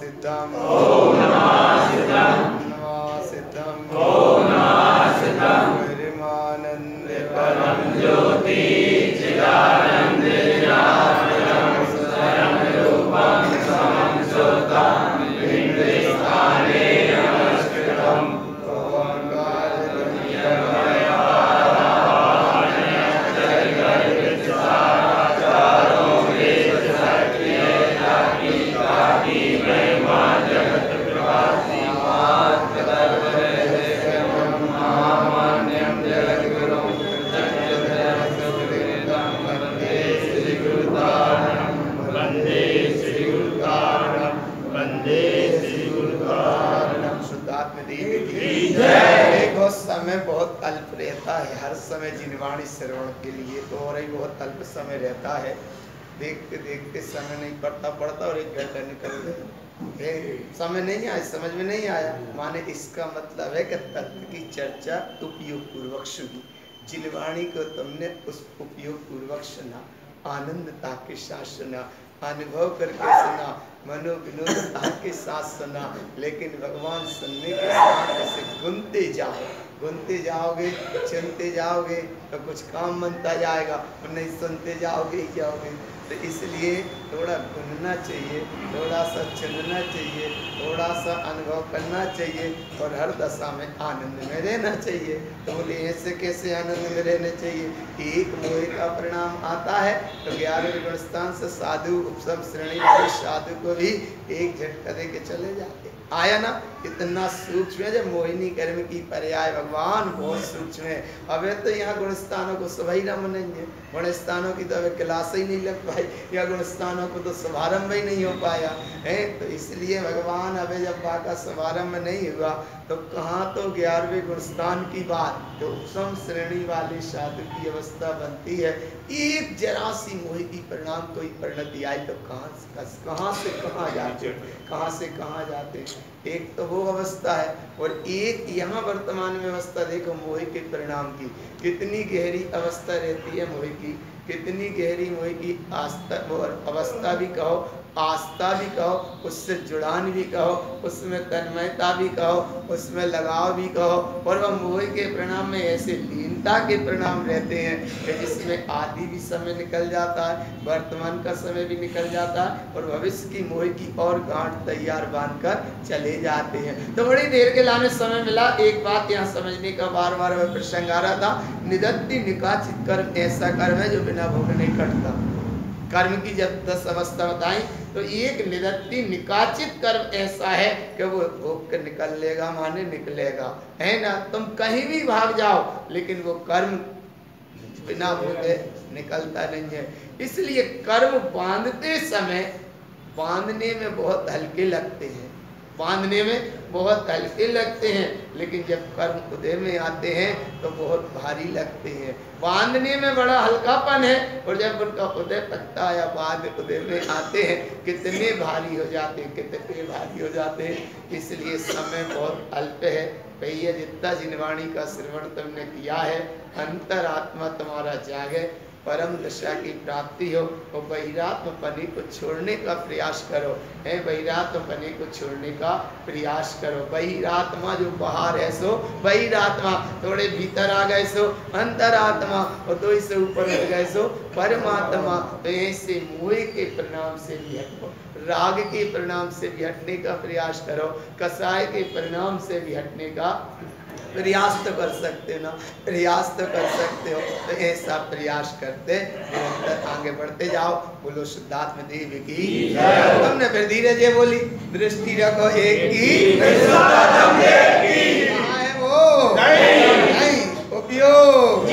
सिद्धम ओम नमः सिद्धम नमः सिद्धम ओम नमः सिद्धम परिमानंद परम ज्योति चिदानंद निरामयम् स्वयं रूपं समं श्रोत्रं बिंबे स्थाने नमस्कृतं देखो समय बहुत अल्प रहता है, हर समय जिनवाणी श्रवण के लिए तो और ही बहुत अल्प समय रहता है। देखते देखते समय नहीं पड़ता और 1 घंटा निकल गया, समय नहीं आया, समझ में नहीं आया। माने इसका मतलब है कि तत्व की चर्चा उपयोग पूर्वक सुनी, जिनवाणी को तुमने उस उपयोग पूर्वक सुना, आनंदता के साथ सुना, अनुभव करके सुना, मनोविनोदता के साथ सुना। लेकिन भगवान सुनने के साथ ऐसे गुनते जाओगे, चुनते जाओगे तो कुछ काम बनता जाएगा, और नहीं सुनते जाओगे ही जाओगे। तो इसलिए थोड़ा गुनना चाहिए, थोड़ा सा चुनना चाहिए, थोड़ा सा अनुभव करना चाहिए और हर दशा में आनंद में रहना चाहिए। तो बोले ऐसे कैसे आनंद में रहना चाहिए? एक मोह का परिणाम आता है तो 11वें गुणस्थान से साधु उपसम श्रेणी वाले साधु को भी एक झटका दे के चले जाते। आया ना, इतना सूक्ष्म है। जब मोहिनी कर्म की पर्याय भगवान बहुत सूक्ष्म है। अबे तो यहाँ गुणस्थानों को सभी रम नहीं है, गुणस्थानों की तो अभी क्लास ही नहीं लग पाई, या गुणस्थानों को तो शुभारंभ ही नहीं हो पाया है। तो इसलिए भगवान अबे जब का शुभारंभ नहीं हुआ तो कहाँ तो 11वें गुणस्थान की बात, तो उपसम श्रेणी वाले साधु की अवस्था बनती है। एक जरा सी मोह की परिणाम कोई परिणति आई तो कहाँ से कहाँ जाते, कहाँ से कहाँ जाते। एक तो वो अवस्था है, और एक यहाँ वर्तमान में अवस्था देखो मोह के परिणाम की, कितनी गहरी अवस्था रहती है मोह की, कितनी गहरी मोह की आस्था अवस्था भी कहो, आस्था भी कहो, उससे जुड़ान भी कहो, उसमें तन्मयता भी कहो, उसमें लगाव भी कहो। और वह मोह के परिणाम में ऐसे लीनता के परिणाम रहते हैं कि जिसमें आदि भी समय निकल जाता है, वर्तमान का समय भी निकल जाता है, और भविष्य की मोह की और गांठ तैयार बांधकर चले जाते हैं। तो बड़ी देर के लाने समय मिला, एक बात यहाँ समझने का बार बार प्रसंग आ रहा था। निदत्ति निकाचित कर्म ऐसा कर्म है जो बिना भोग नहीं कटता। कर्म की जब 10 अवस्था बताई तो एक निदत्ति निकाचित कर्म ऐसा है कि वो भोग कर निकल लेगा, माने निकलेगा, है ना। तुम कहीं भी भाग जाओ लेकिन वो कर्म बिना भोगे निकलता नहीं है। इसलिए कर्म बांधते समय बांधने में बहुत हल्के लगते हैं, बांधने में बहुत हल्के लगते हैं, लेकिन जब कर्म उदय में आते हैं तो बहुत भारी लगते हैं। बांधने में बड़ा हल्कापन है, और जब उनका उदय पत्ता या बाद उदय में आते हैं कितने भारी हो जाते हैं, कितने भारी हो जाते हैं। इसलिए समय बहुत अल्प है भैया। जितना जिनवाणी का श्रवण तुमने किया है, अंतरात्मा तुम्हारा जागे, परम दशा की प्राप्ति हो, और बहिरात्म पने को छोड़ने का प्रयास करो, है बहिरात्म पने को छोड़ने का प्रयास करो। बहिरात्मा जो बाहर है सो बहिरात्मा, थोड़े भीतर आ गए सो अंतरात्मा, और दो से ऊपर उठ गए सो परमात्मा। तो ऐसे मोह के परिणाम से भी हटो, राग के परिणाम से भी हटने का प्रयास करो, कसाय के परिणाम से भी हटने का प्रयास तो कर सकते हो ना, प्रयास तो कर सकते हो। तो ऐसा प्रयास करते निरंतर आगे बढ़ते जाओ। बोलो शुद्धात्म देव की। तुमने फिर धीरे जे बोली, दृष्टि रखो एक की, कहाँ है वो नहीं उपयोग